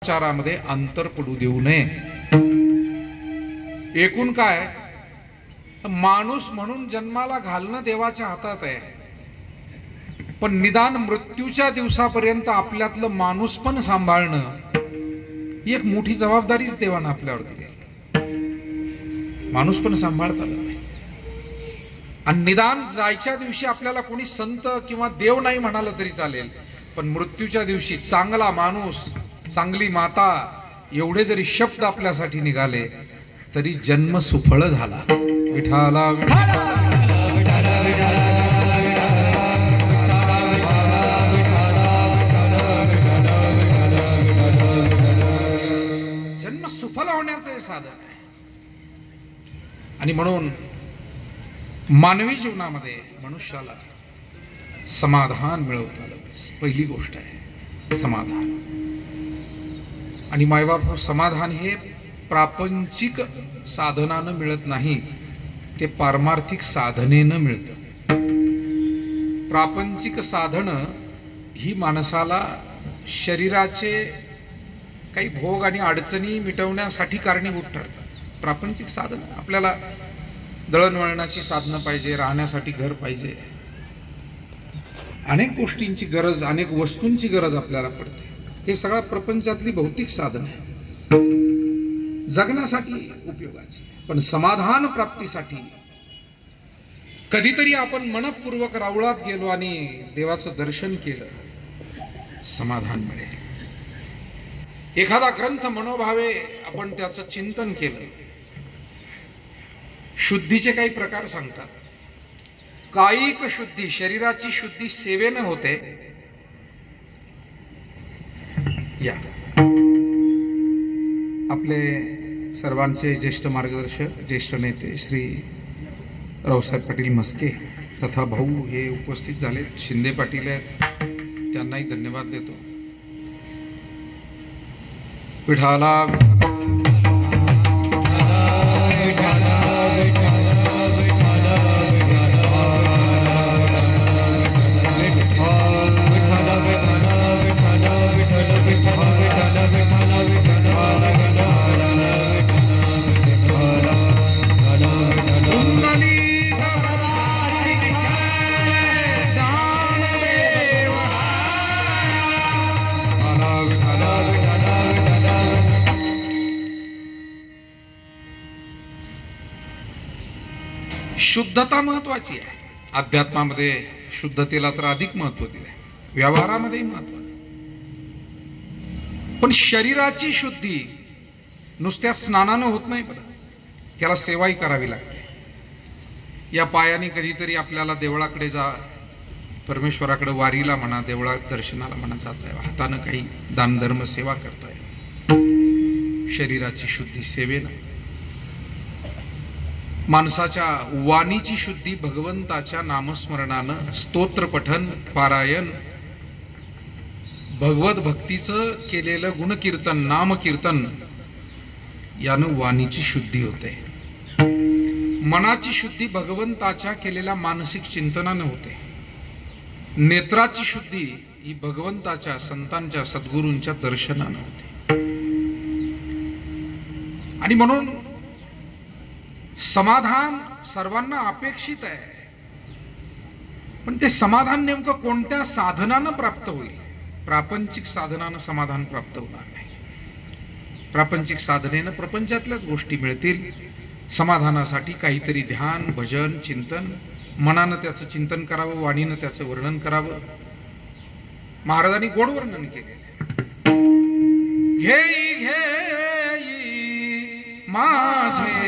विचारामध्ये अंतर पडू देऊ नये. एकूण काय, माणूस म्हणून जन्माला घालणं देवाच्या हातात आहे, पण निदान मृत्यूच्या दिवसापर्यंत आपल्यातलं माणूस पण सांभाळणं ही एक मोठी जबाबदारीच देवानं आपल्यावर दिली. माणूस पण सांभाळता आला नाही. आणि निदान जायच्या दिवशी आपल्याला कोणी संत किंवा देव नाही म्हणालं तरी चालेल, पण मृत्यूच्या दिवशी चांगला माणूस, चांगली माता एवढे जरी शब्द आपल्यासाठी निघाले तरी जन्म सुफळ झाला. विठाला जन्म सुफल होण्याचं हे साधन आहे. आणि म्हणून मानवी जीवनामध्ये मनुष्याला समाधान मिळवता आलं. पहिली गोष्ट आहे समाधान. आणि मायबाप, समाधान हे प्रापंचिक साधनानं मिळत नाही, ते पारमार्थिक साधनेनं मिळतं. प्रापंचिक साधनं ही माणसाला शरीराचे काही भोग आणि अडचणी मिटवण्यासाठी कारणीभूत ठरतात. प्रापंचिक साधन, आपल्याला दळणवळणाची साधनं पाहिजे, राहण्यासाठी घर पाहिजे, अनेक गोष्टींची गरज, अनेक वस्तूंची गरज आपल्याला पडते. हे सगळं प्रपंचातली भौतिक साधन आहे, जगण्यासाठी उपयोगाची. पण समाधान प्राप्तीसाठी कधीतरी आपण मनपूर्वक रावळात गेलो आणि देवाचं दर्शन केलं, समाधान मिळेल. एखादा ग्रंथ मनोभावे आपण त्याचं चिंतन केलं, शुद्धीचे काही प्रकार सांगतात. कायिक शुद्धी, शरीराची शुद्धी सेवेनं होते. या आपले सर्वांचे ज्येष्ठ मार्गदर्शक, ज्येष्ठ नेते श्री रावसाहेब पाटील मस्के तथा भाऊ हे उपस्थित झालेत. शिंदे पाटील आहेत, त्यांनाही धन्यवाद देतो. विठाला शुद्धता महत्वाची आहे. अध्यात्मामध्ये शुद्धतेला तर अधिक महत्व दिलंय, व्यवहारामध्येही महत्व. पण शरीराची शुद्धी नुसत्या स्नानानं होत नाही बरं, त्याला सेवाही करावी लागते. या पायाने कधीतरी आपल्याला देवळाकडे जा, परमेश्वराकडे वारीला म्हणा, देवळा दर्शनाला म्हणा जाताय, हातानं काही दानधर्म सेवा करताय. शरीराची शुद्धी सेवेनं. माणसाच्या वाणीची शुद्धी भगवंताच्या नामस्मरणानं, स्तोत्र पठन, पारायण, भगवत भक्तीचं केलेलं गुणकीर्तन, नामकीर्तन यानं वाणीची शुद्धी होते. मनाची शुद्धी भगवंताच्या केलेल्या मानसिक चिंतनानं होते. नेत्राची शुद्धी ही भगवंताच्या, संतांच्या, सद्गुरूंच्या दर्शनानं होते. आणि म्हणून समाधान सर्वांना अपेक्षित आहे, पण ते समाधान नेमकं कोणत्या साधनानं प्राप्त होईल? प्रापंचिक साधनानं समाधान प्राप्त होणार नाही. प्रापंचिक साधनेनं प्रपंचातल्याच गोष्टी मिळतील. समाधानासाठी काहीतरी ध्यान, भजन, चिंतन, मनानं त्याचं चिंतन करावं, वाणीनं त्याचं वर्णन करावं. महाराजांनी गोड वर्णन केले. घेई घेई माझे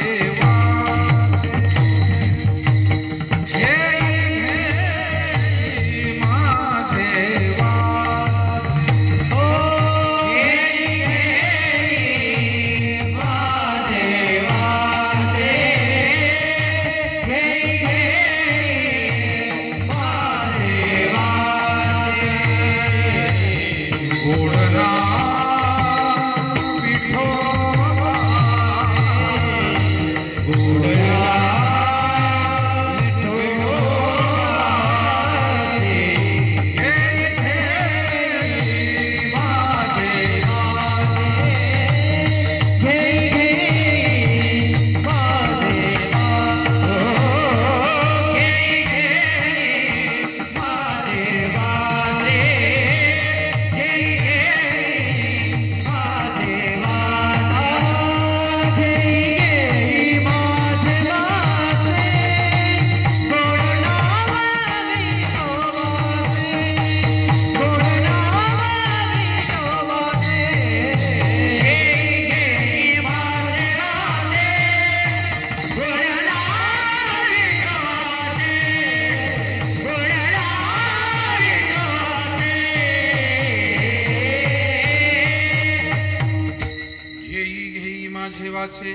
माझे वाचे,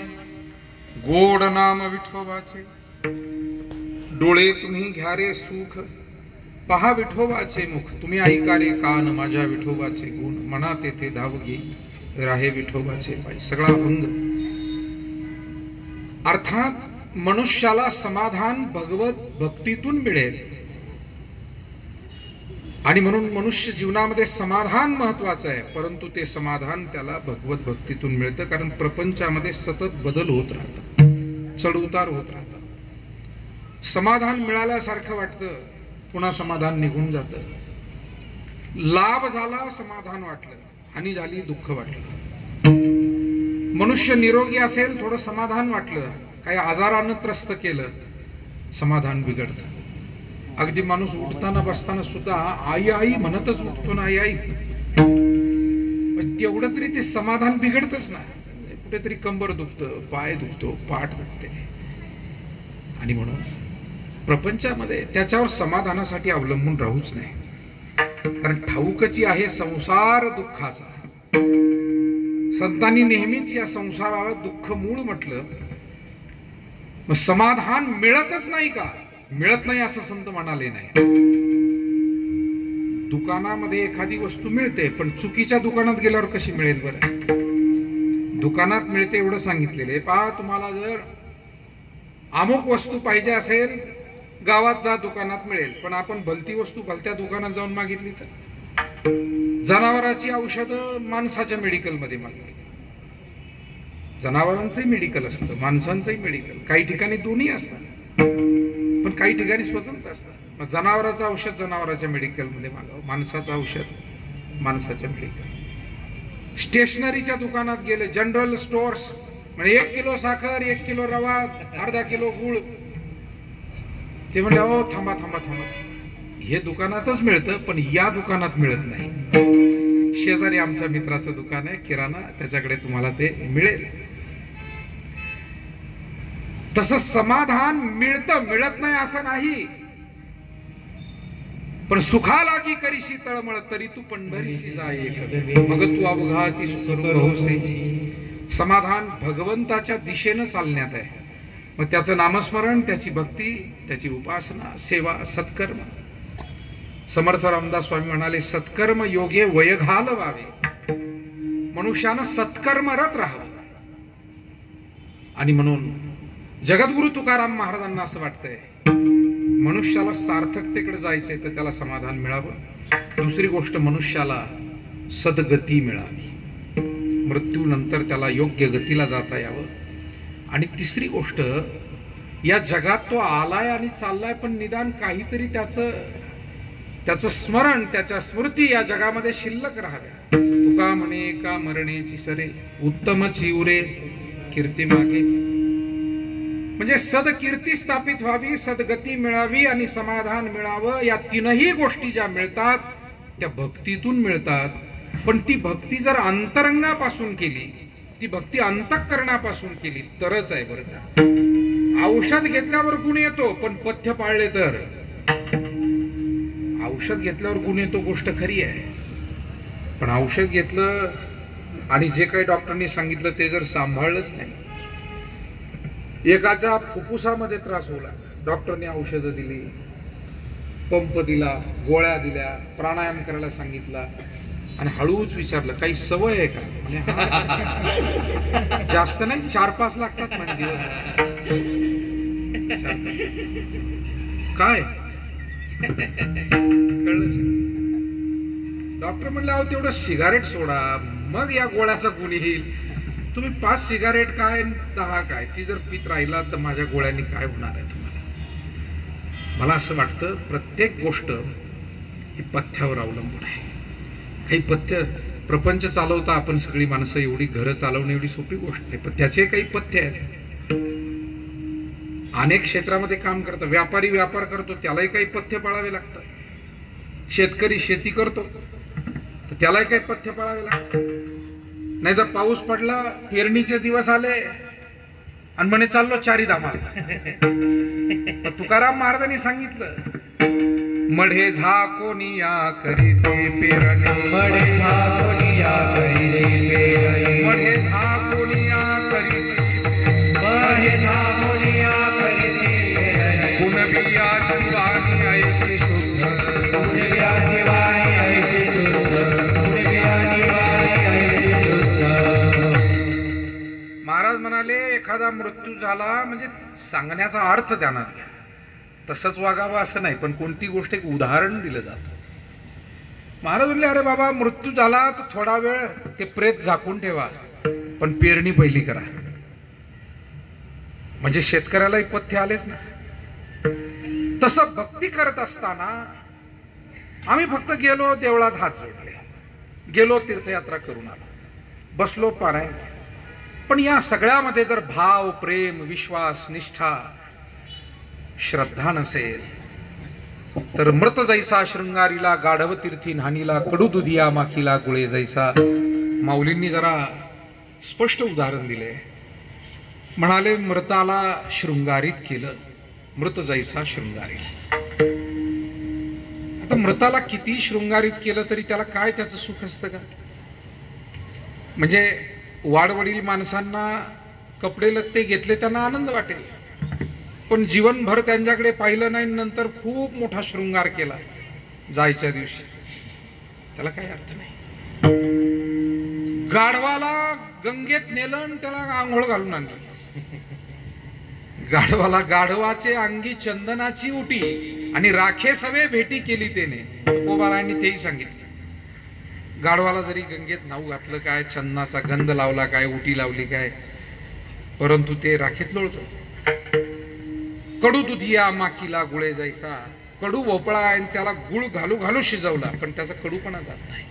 गोड नाम विठोबाचे. डोळे तुम्ही घ्या रे सुख, पहा विठोबाचे मुख. तुम्ही ऐका रे कान माझ्या विठोबाचे गुण. मनात येथे धाव घे राहे विठोबाचे पाय. सगळा अभंग. अर्थात मनुष्याला समाधान भगवत भक्तीतून मिळेल आणि म्हणून मनुष्य जीवनामध्ये समाधान महत्वाचं आहे. परंतु ते समाधान त्याला भगवत भक्तीतून मिळतं, कारण प्रपंचामध्ये सतत बदल होत राहतात, चढउतार होत राहतात. समाधान मिळाल्यासारखं वाटतं, पुन्हा समाधान निघून जातं. लाभ झाला समाधान वाटलं, हानी झाली दुःख वाटलं. मनुष्य निरोगी असेल, थोडं समाधान वाटलं, काही आजारानं त्रस्त केलं, समाधान बिघडतं. अगदी माणूस उठताना बसताना सुद्धा आई आई म्हणतच उठतो ना, आई आई, तेवढं तरी ते समाधान बिघडतच ना. कुठेतरी कंबर दुखतं, पाय दुखतो, पाठ दुखते. आणि म्हणून प्रपंचामध्ये त्याच्यावर समाधानासाठी अवलंबून राहूच नाही, कारण ठाऊकची आहे संसार दुःखाचा. संतांनी नेहमीच या संसाराला दुःख मूळ म्हटलं. मग समाधान मिळतच नाही का? मिळत नाही असं संत म्हणाले नाही. दुकानामध्ये एखादी वस्तू मिळते, पण चुकीच्या दुकानात गेल्यावर कशी मिळेल बरं? दुकानात मिळते एवढं सांगितलेलं. पहा, तुम्हाला जर अमुक वस्तू पाहिजे असेल, गावात जा, दुकानात मिळेल. पण आपण भलती वस्तू भलत्या दुकानात जाऊन मागितली तर, जनावराची औषधं माणसाच्या मेडिकलमध्ये मागितली. जनावरांचंही मेडिकल असतं, माणसांचंही मेडिकल. काही ठिकाणी दोन्ही असतात, पण काही ठिकाणी स्वतंत्र असतात. मग जनावराचं औषध जनावराच्या मेडिकलमध्ये मागावं, माणसाचं औषध माणसाच्या मेडिकल. स्टेशनरीच्या दुकानात गेले, जनरल स्टोअर्स, म्हणजे 1 किलो साखर, 1 किलो रवा, अर्धा किलो गुळ. ते म्हणले, हो थांबा थांबा थांबा, हे दुकानातच मिळतं, पण या दुकानात मिळत नाही. शेजारी आमच्या मित्राचं दुकान आहे किराणा, त्याच्याकडे तुम्हाला ते मिळेल. तसं समाधान मिळतं, मिळत नाही असं नाही. पण सुखाला की करीशी तळमळ, तरी तू पंढरीशी जाये, मग तू अवघाची स्वरूप होसे. समाधान भगवंताच्या दिशेनं चालण्यात आहे. मग त्याचं नामस्मरण, त्याची भक्ती, त्याची उपासना, सेवा, सत्कर्म. समर्थ रामदास स्वामी म्हणाले, सत्कर्म योगे वय घालवावे. मनुष्यानं सत्कर्मरत राहावं. आणि म्हणून जगद्गुरु तुकाराम महाराजांना असं वाटतंय, मनुष्याला सार्थकतेकडे जायचंय तर त्याला समाधान मिळावं. दुसरी गोष्ट, मनुष्याला सद्गती मिळावी, मृत्यूनंतर त्याला योग्य गतीला जाता यावं. आणि तिसरी गोष्ट, या जगात तो आलाय आणि चाललाय, पण निदान काहीतरी त्याचं स्मरण, त्याच्या स्मृती या जगामध्ये शिल्लक राहाव्या. तुका म्हणे का मरणेची सरे, उत्तम चिउरे कीर्ती मागे. म्हणजे सदकीर्ती स्थापित व्हावी, सद्गती मिळावी आणि समाधान मिळावं. या तीनही गोष्टी ज्या मिळतात त्या भक्तीतून मिळतात. पण ती भक्ती जर अंतरंगापासून केली, ती भक्ती अंतःकरणापासून केली तरच आहे बरं का. औषध घेतल्यावर गुण येतो, पण पथ्य पाळले तर. औषध घेतल्यावर गुण येतो गोष्ट खरी आहे, पण औषध घेतलं आणि जे काही डॉक्टरनी सांगितलं ते जर सांभाळलंच नाही. एकाच्या फुफ्फुसामध्ये त्रास होला, डॉक्टरने औषधं दिली, पंप दिला, गोळ्या दिल्या, प्राणायाम करायला सांगितला, आणि हळूच विचारलं, काही सवय आहे का? जास्त नाही, 4-5 लागतात म्हणजे दिवस. काय कळलं? डॉक्टर म्हणले, अहो तेवढं सिगारेट सोडा, मग या गोळ्याचा गुण येईल. तुम्ही 5 सिगारेट काय 10 काय, ती जर पीत राहिला तर माझ्या गोळ्यांनी काय होणार आहे तुम्हाला? मला असं वाटतं प्रत्येक गोष्ट ही पथ्यावर अवलंबून आहे. काही पथ्य, प्रपंच चालवता आपण सगळी माणसं, एवढी घरं चालवणं एवढी सोपी गोष्ट नाही, पण त्याचे काही पथ्य आहेत. अनेक क्षेत्रामध्ये काम करतात. व्यापारी व्यापार करतो, त्यालाही काही पथ्य पाळावे लागतात. शेतकरी शेती करतो तर त्यालाही काही पथ्य पाळावे लागतात. नाही तर पाऊस पडला, पेरणीचे दिवस आले आणि म्हणे चाललो चारीधामाला. तुकाराम महाराजांनी सांगितलं, मढे झाकोनिया करीते पेरणे, मढे झाकोनिया करीते पेरणे, मढे झाकोनिया करीते म्हणाले एखादा मृत्यू झाला म्हणजे सांगण्याचा अर्थ ध्यानात घ्या, तसंच वागावं असं नाही, पण कोणती गोष्ट एक उदाहरण दिलं जातं. महाराज म्हणले अरे बाबा मृत्यू झाला तर थोडा वेळ ते प्रेत झाकून ठेवा, पण पेरणी पहिली करा. म्हणजे शेतकऱ्यालाही पथ्य आलेच ना. तसं भक्ती करत असताना आम्ही फक्त गेलो देवळात हात जोडले, गेलो तीर्थयात्रा करून आलो, बसलो पारायण केलं. पण या सगळ्यामध्ये जर भाव, प्रेम, विश्वास, निष्ठा, श्रद्धा नसेल तर मृत जैसा शृंगारीला गाढव तीर्थी न्हाणीला कडू दुधिया माखीला गुळे जैसा. माऊलींनी जरा स्पष्ट उदाहरण दिले. म्हणाले मृताला शृंगारित केलं, मृत जैसा शृंगारी. आता मृताला किती शृंगारित केलं तरी त्याला काय त्याचं सुख असतं का? म्हणजे वाडवडील माणसांना कपडे लत्ते घेतले त्यांना आनंद वाटेल, पण जीवनभर त्यांच्याकडे पाहिलं नाही, नंतर खूप मोठा शृंगार केला जायच्या दिवशी, त्याला काही अर्थ नाही. गाढवाला गंगेत नेलं आणि त्याला आंघोळ घालून आणलं. गाढवाला गाढवाचे अंगी चंदनाची उटी आणि राखे सवे भेटी केली त्याने. तुकोबारायांनी तेही सांगितलं. गाढवाला जरी गंगेत नाऊ घातलं काय, चंदनाचा गंध लावला काय, उटी लावली काय, परंतु ते राखेत लोळतो. कडू दुधिया माखीला गुळे जैसा. कडू भोपळा आणि त्याला गुळ घालू घालू शिजवला पण त्याचा कडूपणा जात नाही.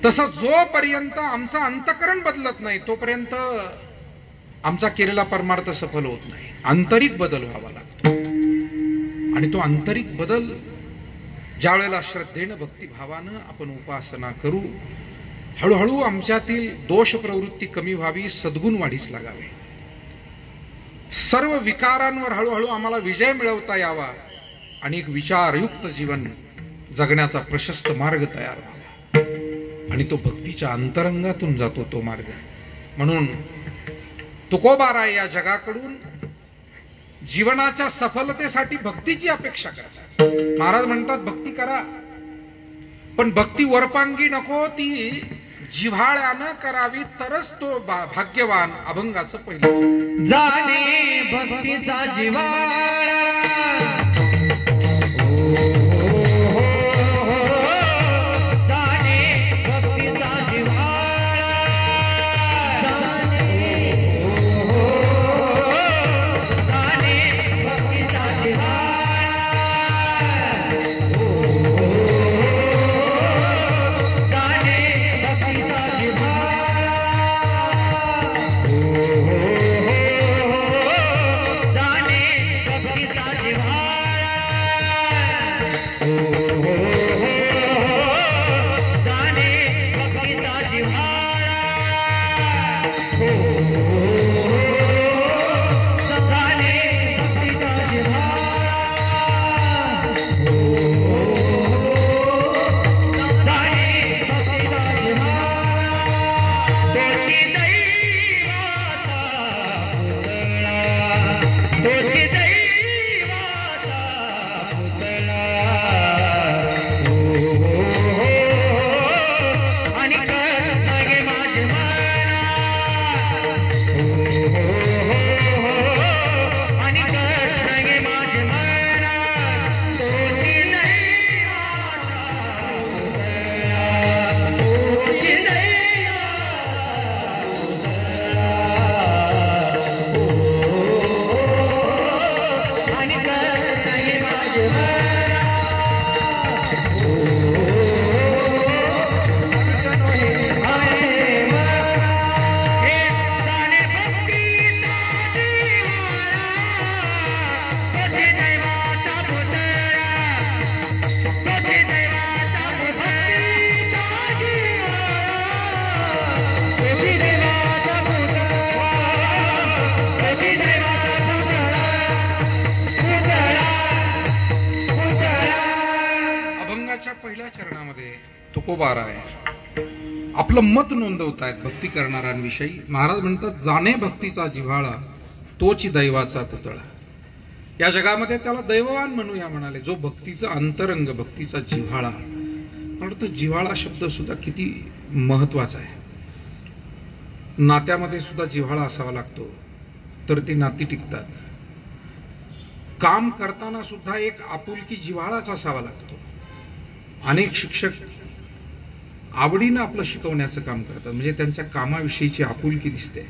तसं जोपर्यंत आमचं अंतकरण बदलत नाही तोपर्यंत आमचा केलेला परमार्थ सफल होत नाही. आंतरिक बदल व्हावा लागतो आणि तो आंतरिक बदल ज्या वेळेला श्रद्धेनं भक्तिभावानं आपण उपासना करू, हळूहळू आमच्यातील दोष प्रवृत्ती कमी व्हावी, सद्गुण वाढीस लागावे, सर्व विकारांवर हळूहळू आम्हाला विजय मिळवता यावा आणि एक विचारयुक्त जीवन जगण्याचा प्रशस्त मार्ग तयार व्हावा. आणि तो भक्तीच्या अंतरंगातून जातो तो मार्ग. म्हणून तुकोबाराय या जगाकडून जीवनाच्या सफलतेसाठी भक्तीची अपेक्षा करतात. महाराज म्हणतात भक्ती करा, पण भक्ती वरपांगी नको, ती जिव्हाळ्यानं करावी तरच तो भाग्यवान. अभंगाचं पहिलं जाणे भक्तीचा जिव्हाळा, पहिल्या चरणामध्ये तुकोबाराय आपलं मत नोंदवतायत भक्ती करणाऱ्यांविषयी. महाराज म्हणतात जाणे भक्तीचा जिव्हाळा तोची दैवाचा पुतळा. या जगामध्ये त्याला दैववान म्हणूया म्हणाले जो भक्तीचा अंतरंग, भक्तीचा जिव्हाळा. पण तो जिव्हाळा शब्द सुद्धा किती महत्वाचा आहे. नात्यामध्ये सुद्धा जिव्हाळा असावा लागतो, तर ती नाती टिकतात. काम करताना सुद्धा एक आपुलकी जिव्हाळाच असावा लागतो. अनेक शिक्षक आवडीनं आपलं शिकवण्याचं काम करतात, म्हणजे त्यांच्या कामाविषयीची आपुलकी दिसते.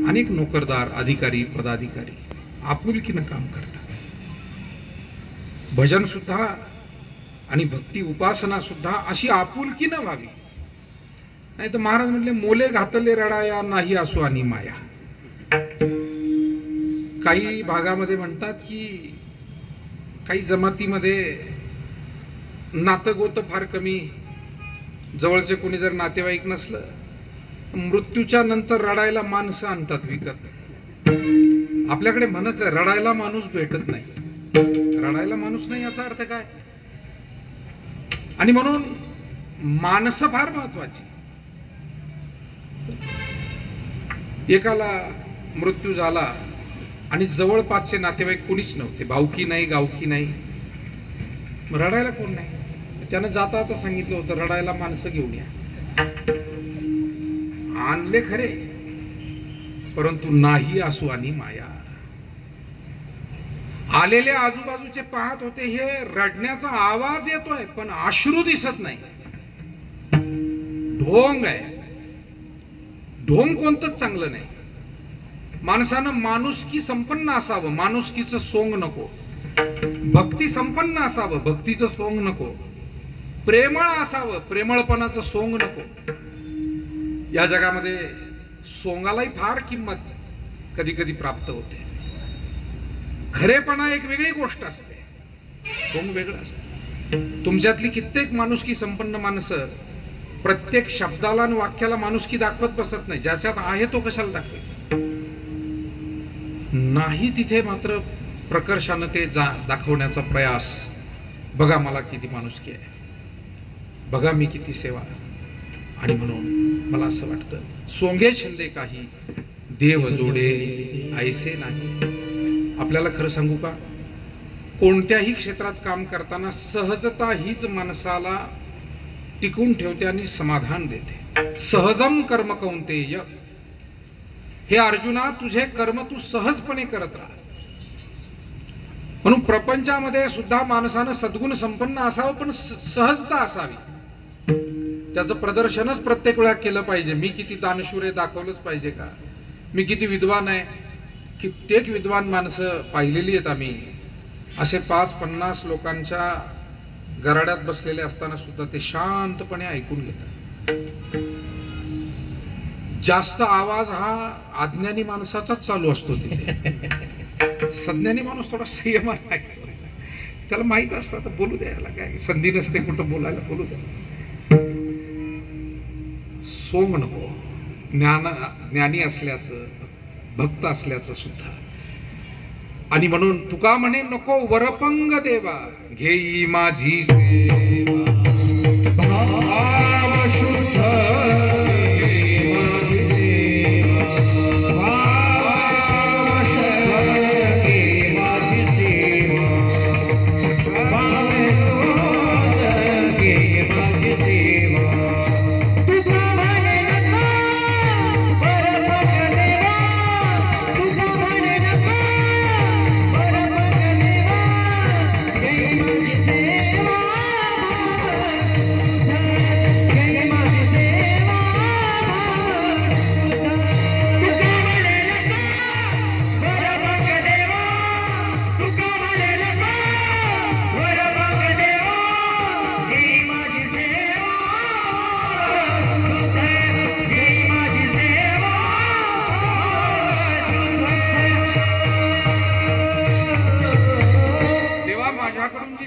अनेक नोकरदार, अधिकारी, पदाधिकारी आपुलकीनं काम करतात. भजन सुद्धा आणि भक्ती उपासना सुद्धा अशी आपुलकीनं व्हावी. नाही तर महाराज म्हटले, मोले घातले रडाया नाही असो आणि माया. काही भागामध्ये म्हणतात की काही जमातीमध्ये नातं गोतं फार कमी, जवळचे कोणी जर नातेवाईक नसलं, मृत्यूच्या नंतर रडायला माणसं आणतात विकत. आपल्याकडे म्हणच आहे, रडायला माणूस भेटत नाही. रडायला माणूस नाही याचा अर्थ काय? आणि म्हणून माणसं फार महत्वाची. एकाला मृत्यू झाला आणि जवळपासचे नातेवाईक कोणीच नव्हते, भाऊकी नाही, गावकी नाही, रडायला कोण नाही. त्यानं जाता आता सांगितलं होतं, रडायला माणसं घेऊन या. आणले खरे, परंतु नाही असू आणि माया. आलेले आजूबाजूचे पाहत होते, हे रडण्याचा आवाज येतोय पण अश्रू दिसत नाही. ढोंग आहे. ढोंग कोणतंच चांगलं नाही. माणसानं माणुसकी संपन्न असावं, माणुसकीचं सोंग नको. भक्ती संपन्न असावं, भक्तीचं सोंग नको. प्रेमळ असावं, प्रेमळपणाचं सोंग नको. या जगामध्ये सोंगालाही फार किंमत कधी कधी प्राप्त होते. खरेपणा एक वेगळी गोष्ट असते, सोंग वेगळं असतं. तुमच्यातली कित्येक माणुसकी संपन्न माणसं प्रत्येक शब्दाला आणि वाक्याला माणुसकी दाखवत बसत नाही. ज्याच्यात आहे तो कशाला दाखवेल? नाही तिथे मात्र प्रकर्षानं ते दाखवण्याचा प्रयास. बघा मला किती माणुसकी आहे, बघा मी किती सेवा. आणि म्हणून मला असं वाटतं, सोंगे छंदे काही देव जोडे ऐसे नाही. आपल्याला खरं सांगू का, कोणत्याही क्षेत्रात काम करताना सहजता हीच माणसाला टिकून ठेवते आणि समाधान देते. सहजम कर्म कौंतेय, हे अर्जुना तुझे कर्म तू सहजपणे करत राहा. म्हणून प्रपंचामध्ये सुद्धा माणसानं सद्गुण संपन्न असावं, पण सहजता असावी. त्याचं प्रदर्शनच प्रत्येक वेळा केलं पाहिजे. मी किती दानशूर आहे दाखवलंच पाहिजे का? मी किती विद्वान आहे? कित्येक विद्वान माणसं पाहिलेली आहेत आम्ही, असे 5-50 लोकांच्या गराड्यात बसलेले असताना सुद्धा ते शांतपणे ऐकून घेतात. जास्त आवाज हा अज्ञानी माणसाचाच चालू असतो तिथे. सज्ञानी माणूस थोडा संयमाने ऐकतो. त्याला माहित असतं तर बोलू द्यायला काय संधी नसते, कुठं बोलायला बोलू द्या. सोंग नको. ज्ञानी असल्याचं, भक्त असल्याचं सुद्धा. आणि म्हणून तुका म्हणे, नको वरपंग देवा घेई माझी सेवा. भाव शुद्ध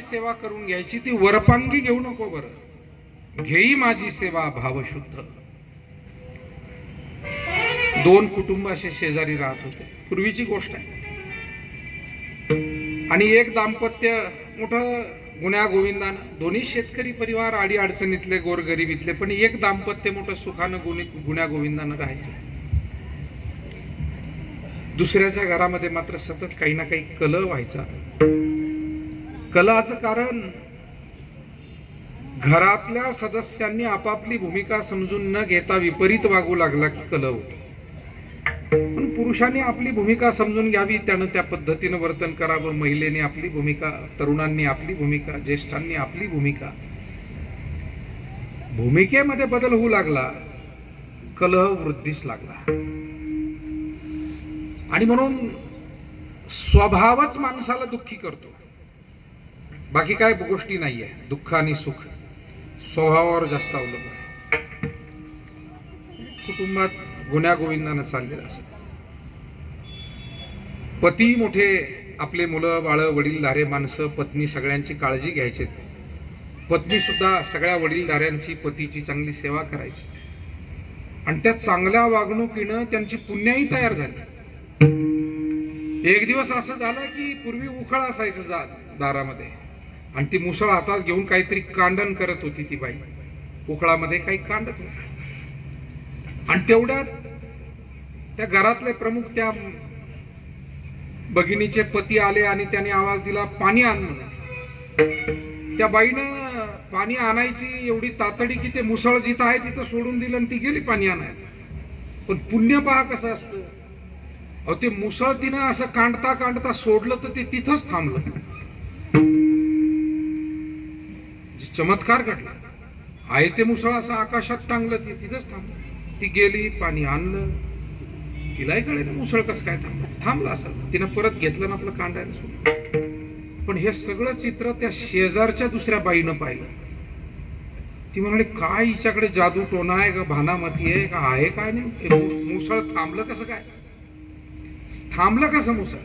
सेवा करून घ्यायची, ती वरपांगी घेऊ नको. बरं, घेई माझी सेवा भाव शुद्ध. 2 कुटुंब असे शेजारी राहत होते, पूर्वीची गोष्ट आहे. आणि एक दाम्पत्य मोठं गुण्या गोविंदानं, दोन्ही शेतकरी परिवार, आडी अडचणीतले, गोरगरिबीतले, पण एक दाम्पत्य मोठं सुखानं गुण्या गोविंदानं राहायचं. दुसऱ्याच्या घरामध्ये मात्र सतत काही ना काही कलह व्हायचा. कलहाचं कारण घरातल्या सदस्यांनी आपापली भूमिका समजून न घेता विपरीत वागू लागला की कलह होतो. पण पुरुषांनी आपली भूमिका समजून घ्यावी, त्यानं त्या पद्धतीनं वर्तन करावं. महिलेने आपली भूमिका, तरुणांनी आपली भूमिका, ज्येष्ठांनी आपली भूमिका. भूमिकेमध्ये बदल होऊ लागला, कलह वृद्धीस लागला. आणि म्हणून स्वभावच माणसाला दुःखी करतो, बाकी काय गोष्टी नाहीये. दुःख आणि सुख स्वभावावर जास्त अवलंबून आहे. कुटुंबात गुण्यागोविंदानं चाललेलं असं. पती मोठे, आपले मुलं बाळ, वडीलधारे माणसं, पत्नी सगळ्यांची काळजी घ्यायची. पत्नी सुद्धा सगळ्या वडीलधाऱ्यांची, पतीची चांगली सेवा करायची. आणि त्या चांगल्या वागणुकीनं त्यांची पुण्याही तयार झाली. एक दिवस असं झालं की पूर्वी उखळ असायचं दारामध्ये, आणि ती मुसळ हातात घेऊन काहीतरी कांडण करत होती ती बाई. उखळामध्ये काही कांडत होती. आणि तेवढ्यात त्या घरातले प्रमुख, त्या भगिनीचे पती आले आणि त्याने आवाज दिला, पाणी आण म्हणून. त्या बाईनं पाणी आणायची एवढी तातडी की ते मुसळ जिथं आहे तिथं सोडून दिलं आणि ती गेली पाणी आणायला. पण पुण्य पहा कसं असतं. अहो, ते मुसळ तिनं असं कांडता कांडता सोडलं तर ते तिथंच थांबलं. चमत्कार घडला. आहे ते मुसळ असं आकाशात टांगलं, ते तिथंच थांबलं. ती गेली, पाणी आणलं. तिलाही कळेल मुसळ कसं काय थांबलं असं. तिनं परत घेतलं ना आपलं कांडायला सोडलं. पण हे सगळं चित्र त्या शेजारच्या दुसऱ्या बाईनं पाहिलं. ती म्हणाली, काय हिच्याकडे जादू टोना आहे का, भानामती आहे का, आहे काय नाही. मुसळ थांबलं कसं काय, थांबलं कसं मुसळ.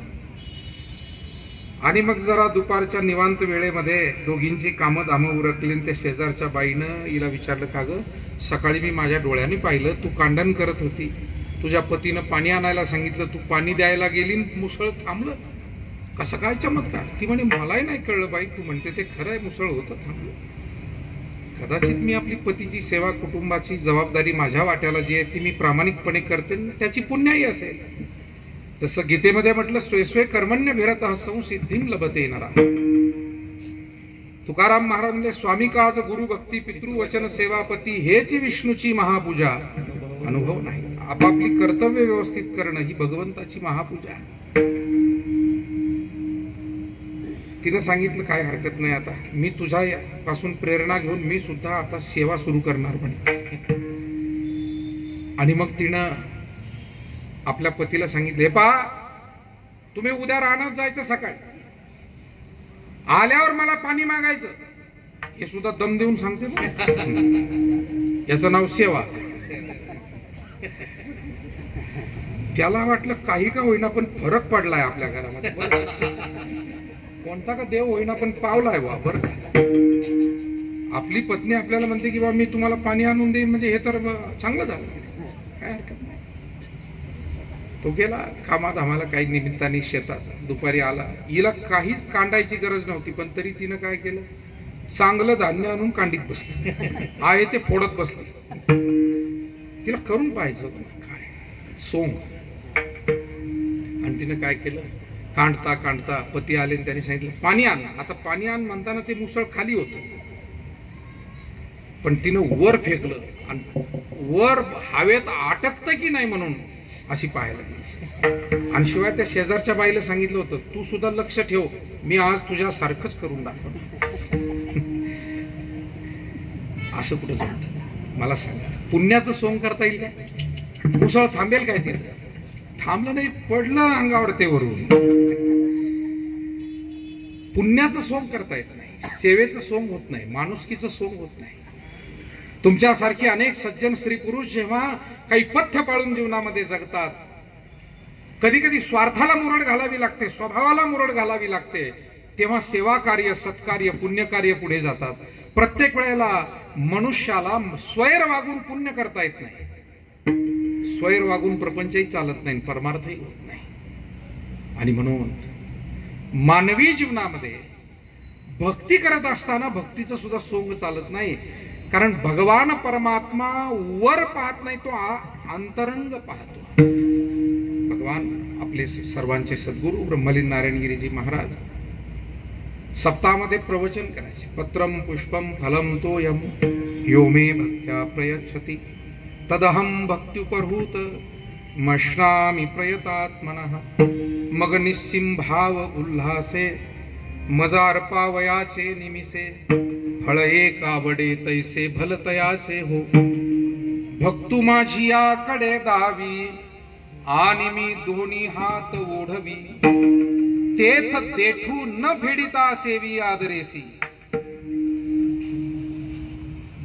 आणि मग जरा दुपारच्या निवांत वेळेमध्ये दोघींची कामं धामं उरकली. त्या शेजारच्या बाईनं हिला विचारलं, का ग, सकाळी मी माझ्या डोळ्याने पाहिलं, तू कांडण करत होती, तुझ्या पतीनं पाणी आणायला सांगितलं, तू पाणी द्यायला गेली, मुसळ थांबलं, कसं काय चमत्कार. ती म्हणे, मलाही नाही कळलं बाई, तू म्हणते ते खरं आहे, मुसळ होतं थांबलं. कदाचित मी आपली पतीची सेवा, कुटुंबाची जबाबदारी माझ्या वाट्याला जी आहे ती मी प्रामाणिकपणे करते, त्याची पुण्याही असेल. जसं गीतेमध्ये म्हटलं, स्वे स्वे कर्मण्य भिरत संसिद्धीम लभते नरा. तुकाराम महाराज म्हणले, स्वामी काज गुरु भक्ती पितृवचन सेवापती हेच विष्णूची महापूजा, अनुभव नाही. आपापली कर्तव्य व्यवस्थित करणं ही भगवंताची महापूजा. तिनं सांगितलं, काय हरकत नाही, आता मी तुझ्या पासून प्रेरणा घेऊन मी सुद्धा आता सेवा सुरू करणार म्हणे. आणि मग तिनं आपल्या पतीला सांगितले, पहा, तुम्ही उद्या रानात जायचं, सकाळी आल्यावर मला पाणी मागायचं. हे सुद्धा दम देऊन सांगते, याचं नाव सेवा. त्याला वाटलं काही का होईना पण फरक पडलाय आपल्या घरामध्ये. कोणता का देव होईना पण पावलाय बा. बरं, आपली पत्नी आपल्याला म्हणते की बा मी तुम्हाला पाणी आणून देईन, म्हणजे हे तर चांगलं झालं, काय हरकत नाही. तो गेला कामात, आम्हाला काही निमित्ताने शेतात. दुपारी आला, हिला काहीच कांडायची गरज नव्हती, पण तरी तिनं काय केलं, चांगलं धान्य आणून कांडीत बसली. आहे ते फोडत बसली. तिला करून पाहिजे होतं काय सोंग. आणि तिनं काय केलं, कांडता कांडता पती आले आणि त्याने सांगितलं, पाणी आण. आता पाणी आण म्हणताना ते मुसळ खाली होतं, पण तिनं वर फेकलं आणि वर हवेत अटकतं की नाही म्हणून अशी पाहायला. आणि शिवाय त्या शेजारच्या बाईला सांगितलं होतं, तू सुद्धा लक्ष ठेव, मी आज तुझ्या सारखंच करून दाखवणार. असं कुठं जमतं मला सांगा. पुण्याचं सोंग करता येईल काय? मुसळ थांबेल काय तिथे? थांबलं नाही, पडलं अंगावर ते वरून. पुण्याचं सोंग करता येत नाही, सेवेचं सोंग होत नाही, माणुसकीचं सोंग होत नाही. तुमच्यासारखी अनेक सज्जन स्त्री पुरुष जेव्हा काही पथ्य पाळून जीवनामध्ये जगतात, कधी कधी स्वार्थाला मुरड घालावी लागते, स्वभावाला मुरड घालावी लागते, तेव्हा सेवा कार्य, सत्कार्य, पुण्यकार्य पुढे जातात. प्रत्येक वेळेला मनुष्याला स्वैर वागून पुण्य करता येत नाही, स्वैर वागून प्रपंचही चालत नाही, परमार्थही होत नाही. आणि म्हणून मानवी जीवनामध्ये भक्ती करत असताना भक्तीचं सुद्धा सोंग चालत नाही. कारण भगवान परमात्मा वर पाहत नाही, तो अंतरंग पाहतो. भगवान आपले सर्वांचे सद्गुरू ब्रह्मलीन नारायणगिरीजी महाराज सप्ताहामध्ये प्रवचन करायचे. पत्रम पुष्पम फलम तोयम यो मे भक्त्या प्रयच्छति तदहम भक्त्युपहूत मश्नामि प्रयतात्मनः. मग निस्सिम भाव उल्हासे मजार पावयाचे निमिसे फळ एक आवडे तैसे भलतयाचे हो. भक्तू माझी याकडे दावी आणि मी दोन्ही हात ओढवी तेथ देठू न फेडिता सेवी आदरेसी.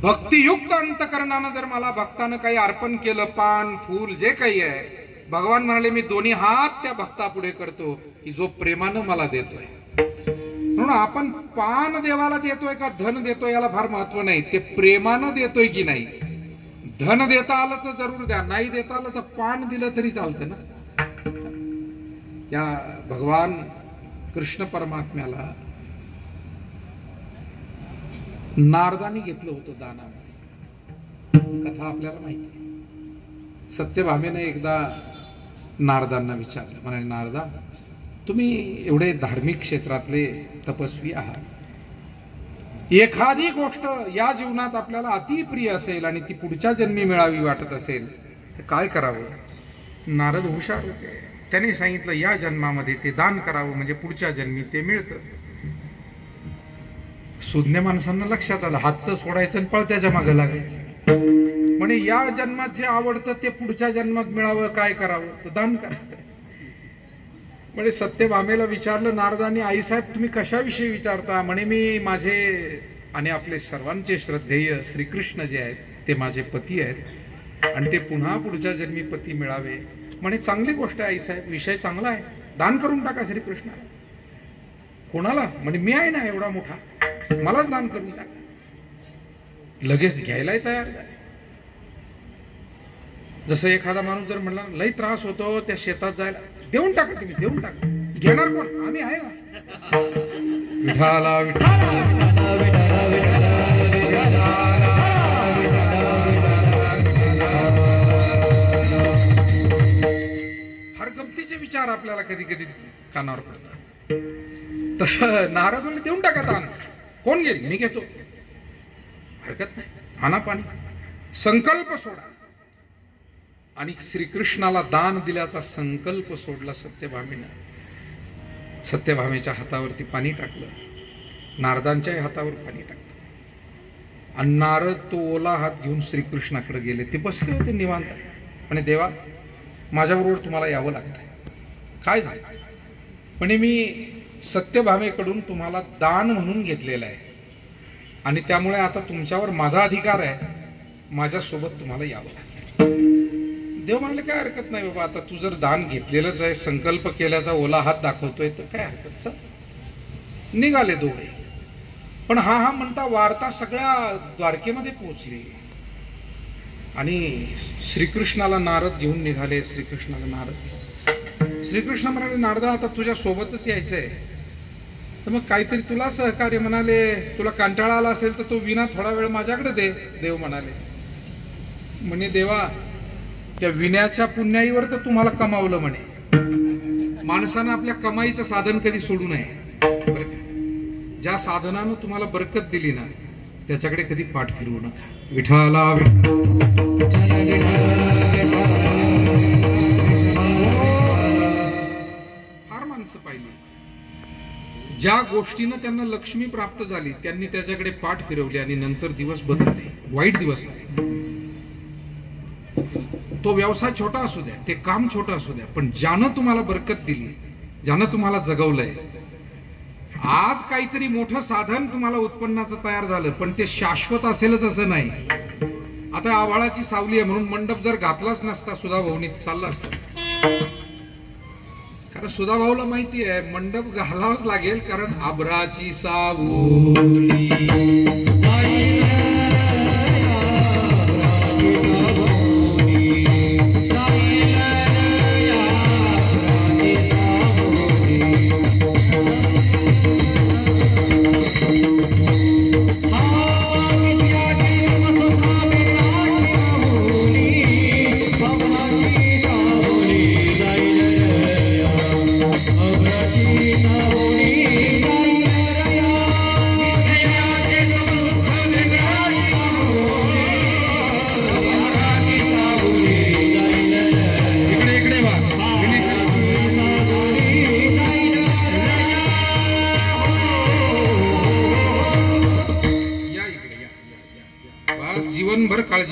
भक्तियुक्त अंतकरणानं जर मला भक्तानं काही अर्पण केलं, पान फूल जे काही आहे, भगवान म्हणाले मी दोन्ही हात त्या भक्ता पुढे करतो की जो प्रेमानं मला देतोय. म्हणून आपण पान देवाला देतोय का धन देतोय याला फार महत्व नाही, ते प्रेमानं देतोय की नाही. धन देता आलं तर जरूर द्या, नाही देता आलं तर पान दिलं तरी चालतं ना. या भगवान कृष्ण परमात्म्याला नारदानी घेतलं होतं दानामध्ये. कथा आपल्याला माहिती आहे. सत्यभामेने एकदा नारदांना विचारलं, म्हणाले नारदा तुम्ही एवढे धार्मिक क्षेत्रातले तपस्वी आहात, एखादी गोष्ट या जीवनात आपल्याला अतिप्रिय असेल आणि ती पुढच्या जन्मी मिळावी वाटत असेल तर काय करावं. नारद हुशार होते, त्याने सांगितलं या जन्मामध्ये ते दान करावं म्हणजे पुढच्या जन्मी ते मिळतं. सुज्ञ माणसांना लक्षात आलं, हातचं सोडायचं आणि पळत्याच्या मागे लागायचं. म्हणे या जन्मात जे आवडतं ते पुढच्या जन्मात मिळावं, काय करावं तर दान करावं. म्हणजे सत्यभामेला विचारलं नारदांनी, आईसाहेब तुम्ही कशाविषयी विचारता. म्हणे मी माझे आणि आपले सर्वांचे श्रद्धेय श्रीकृष्ण जे आहेत ते माझे पती आहेत आणि ते पुन्हा पुढच्या जन्मी पती मिळावे. म्हणे चांगली गोष्ट आहे आईसाहेब, विषय चांगला आहे, दान करून टाका श्रीकृष्णाला. कोणाला. म्हणे मी आहे ना एवढा मोठा, मलाच दान करून टाका. लगेच घ्यायलाही तयार झाले. जसं एखादा माणूस जर म्हणला लई त्रास होतो त्या शेतात जायला, देऊन टाका तुम्ही, देऊन टाका. घेणार कोण, आम्ही आहे ना. विठाला विठाला फार गमतीचे विचार आपल्याला कधी कधी कानावर पडतात. तसं नारद म्हणले देऊन टाका दान, कोण घेईल, मी घेतो, हरकत नाही, आणा पाणी. संकल्प सोडा. आणि श्रीकृष्णाला दान दिल्याचा संकल्प सोडला सत्यभामेनं. सत्यभामेच्या हातावरती पाणी टाकलं, नारदांच्याही हातावर पाणी टाकलं आणि नारद तो ओला हात घेऊन श्रीकृष्णाकडे गेले. ते बसले होते निवांत आणि देवा माझ्याबरोबर तुम्हाला यावं लागतंय. काय झालं. म्हणे मी सत्यभामेकडून तुम्हाला दान म्हणून घेतलेलं आहे आणि त्यामुळे आता तुमच्यावर माझा अधिकार आहे, माझ्यासोबत तुम्हाला यावं लागतं. देव म्हणले काय हरकत नाही बाबा, आता तू जर दान घेतलेलंच आहे, संकल्प केल्याचा ओला हात दाखवतोय तर काय हरकत. चल. निघाले दोघे. पण हा हा म्हणता वार्ता सगळ्या द्वारकेमध्ये पोहोचली आणि श्रीकृष्णाला नारद घेऊन निघाले. श्रीकृष्ण म्हणाले नारदा आता तुझ्या सोबतच यायचंय तर मग काहीतरी तुला सहकार्य. म्हणाले तुला कंटाळा आला असेल तर तो विना थोडा वेळ माझ्याकडे दे. देव म्हणाले, म्हणे देवा त्या विण्याच्या पुण्याईवर तर तुम्हाला कमावलं. म्हणे माणसानं आपल्या कमाईचं साधन कधी सोडू नये. ज्या साधनानं तुम्हाला बरकत दिली ना त्याच्याकडे कधी पाठ फिरवू नका. विठाला फार माणसं पाहिली ज्या गोष्टीनं त्यांना लक्ष्मी प्राप्त झाली त्यांनी त्याच्याकडे पाठ फिरवली आणि नंतर दिवस बदलले, वाईट दिवस आले. तो व्यवसाय छोटा असू द्या, ते काम छोटं असू द्या, पण ज्यानं तुम्हाला बरकत दिली, ज्यानं तुम्हाला जगवलंय, आज काहीतरी मोठं साधन तुम्हाला उत्पन्नाचं तयार झालं पण ते शाश्वत असेलच असं नाही. आता आभाळाची सावली आहे म्हणून मंडप जर घातलाच नसता सुधाभाऊनी चालला असता. कारण सुधाभाऊला माहिती आहे मंडप घालावंच लागेल, कारण आभराची सावली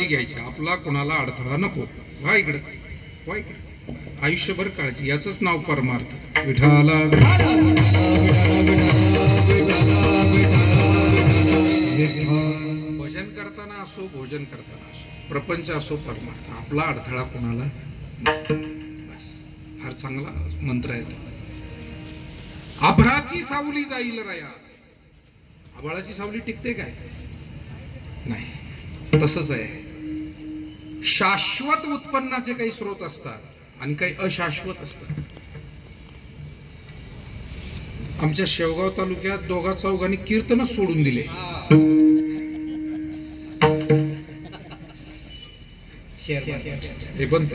काळजी घ्यायची, आपला कोणाला अडथळा नको. वा इकडे, वा इकडे. आयुष्यभर काळजी, याच नाव परमार्थ. विठाला भजन करताना असो, भोजन करताना असो, प्रपंच असो, परमार्थ, आपला अडथळा कोणाला नको. बस, फार चांगला मंत्र आहे तो. आभ्राची सावली जाईल रया. आभाळाची सावली टिकते काय? नाही. तसंच आहे, शाश्वत उत्पन्नाचे काही स्रोत असतात आणि काही अशाश्वत असतात. आमच्या शेवगाव तालुक्यात दोघा चौघांनी कीर्तनच सोडून दिले. हे बंद.